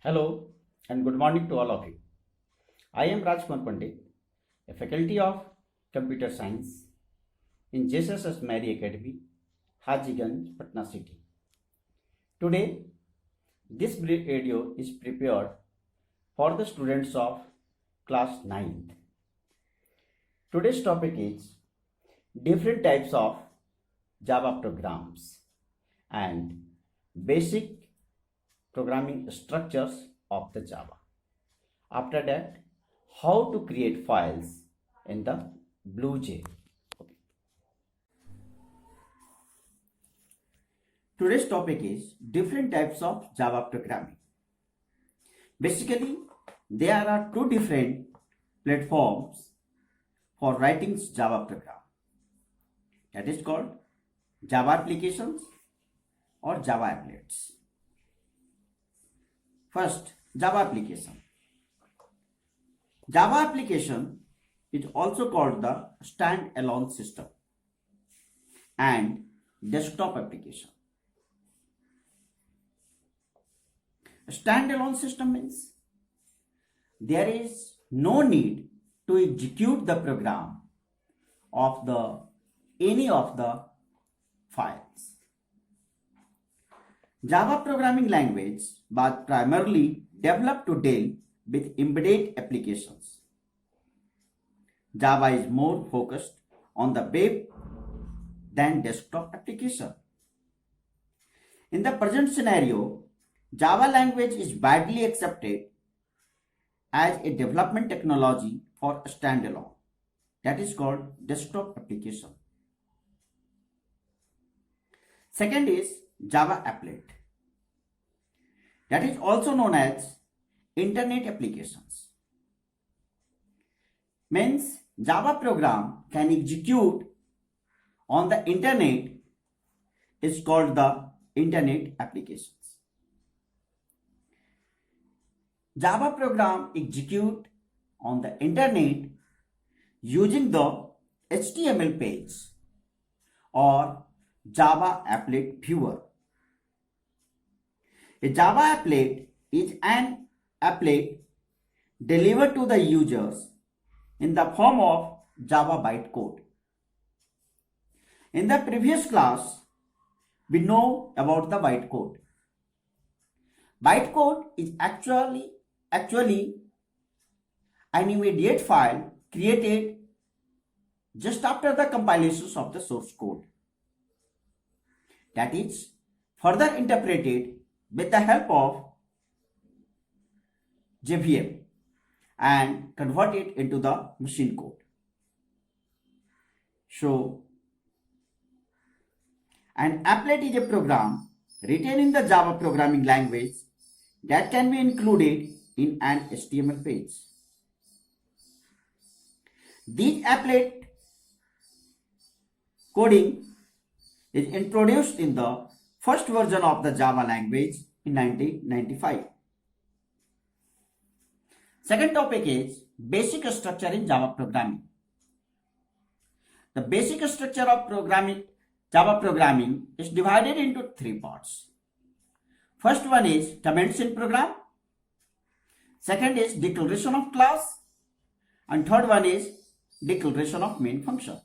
Hello and good morning to all of you. I am Rajkumar Pandit, a faculty of Computer Science in JSS Mary Academy, Hajiganj, Patna City. Today, this video is prepared for the students of class 9th. Today's topic is different types of Java programs and basic programming structures of the Java. After that, how to create files in the BlueJ. Okay. Today's topic is different types of Java programming. Basically, there are two different platforms for writing Java program. That is called Java applications or Java applets. First, Java application. Java application is also called the standalone system and desktop application. A standalone system means there is no need to execute the program of any of the files. Java programming language was primarily developed to deal with embedded applications. Java is more focused on the web than desktop application. In the present scenario, Java language is widely accepted as a development technology for standalone, that is called desktop application. Second is Java applet, that is also known as internet applications. Means Java program can execute on the internet is called the internet applications. Java program execute on the internet using the HTML page or Java applet viewer. A Java applet is an applet delivered to the users in the form of Java bytecode. In the previous class, we know about the bytecode. Bytecode is actually an immediate file created just after the compilations of the source code. That is further interpreted with the help of JVM and converted into the machine code. So, an applet is a program written in the Java programming language that can be included in an HTML page. This applet coding is introduced in the first version of the Java language in 1995. Second topic is basic structure in Java programming. The basic structure of Java programming is divided into three parts. First one is comments in program. Second is declaration of class. And third one is declaration of main function.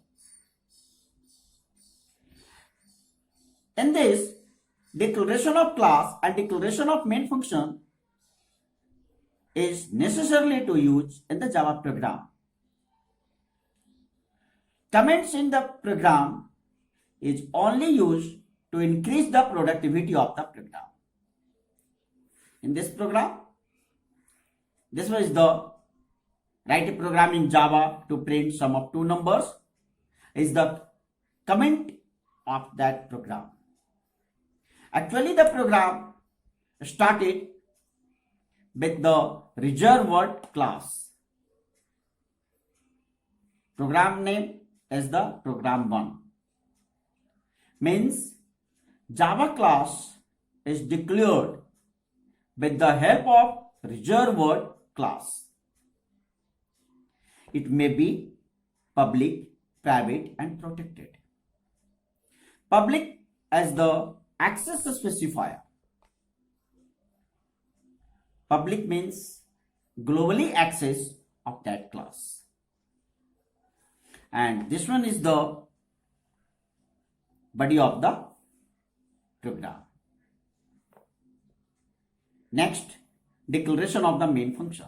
In this, declaration of class and declaration of main function is necessarily to use in the Java program. Comments in the program is only used to increase the productivity of the program. In this program, this was the write a program in Java to print sum of two numbers is the comment of that program. Actually, the program started with the reserved word class. Program name is the program 1. Means Java class is declared with the help of reserved word class. It may be public, private and protected. Public as the access specifier. Public means globally access of that class. And this one is the body of the program. Next, declaration of the main function.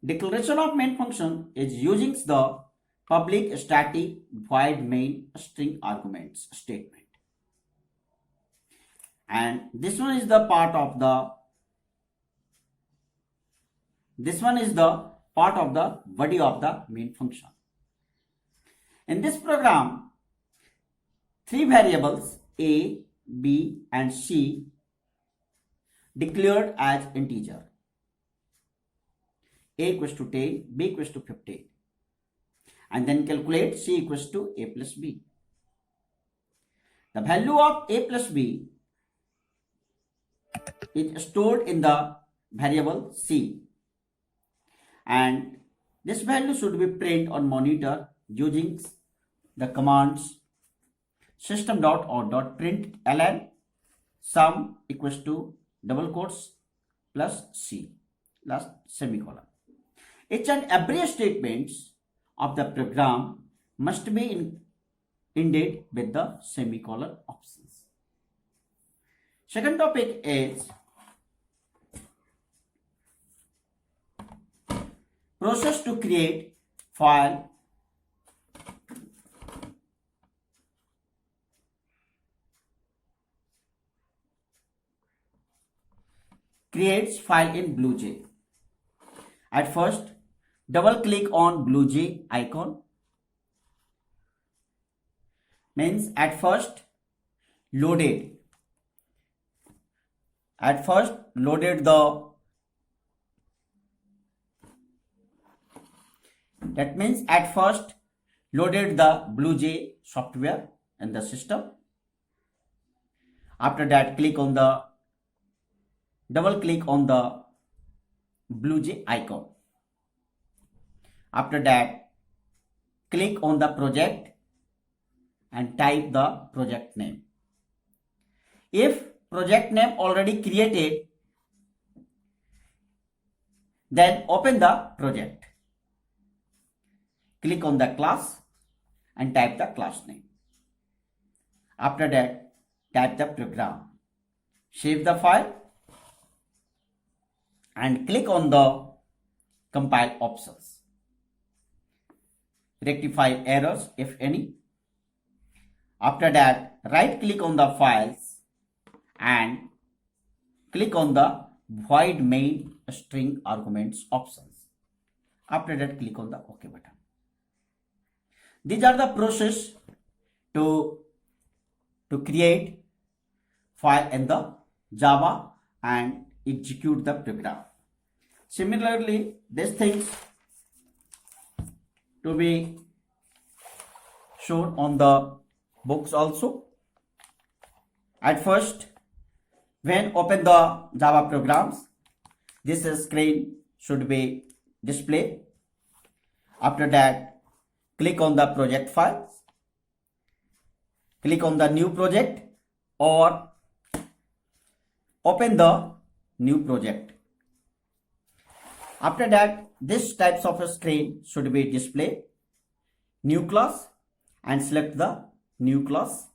Declaration of main function is using the public static void main string arguments statement. And this one is the part of the body of the main function. In this program, three variables a, b and c declared as integer. A equals to 10, b equals to 15, and then calculate c equals to a plus b. The value of a plus b is stored in the variable c, and this value should be printed on monitor using the commands system.out.println sum equals to double quotes plus c last semicolon. Each and every statements of the program must be ended with the semicolon options. Second topic is process to create file creates file in BlueJ. At first, double click on BlueJ icon. Means at first loaded the that means at first loaded the BlueJ software in the system. After that, double click on the BlueJ icon. After that, click on the project and type the project name. If project name already created, then open the project. Click on the class and type the class name. After that, type the program. Save the file and click on the compile options. Rectify errors if any. After that, right click on the files and click on the void main string arguments options. After that, click on the OK button. These are the process to create file in the Java and execute the program. Similarly, these things to be shown on the books also. At first, when open the Java programs, this screen should be displayed. After that, click on the project files, click on the new project or open the new project. After that, this types of a screen should be displayed. New class and select the new class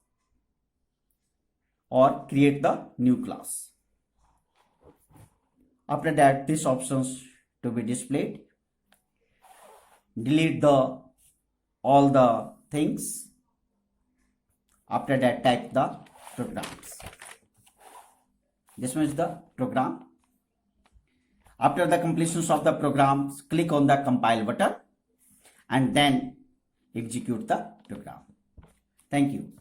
or create the new class. After that, these options to be displayed. Delete all the things. After that, type the programs. This one is the program. After the completion of the programs, click on the compile button and then execute the program. Thank you.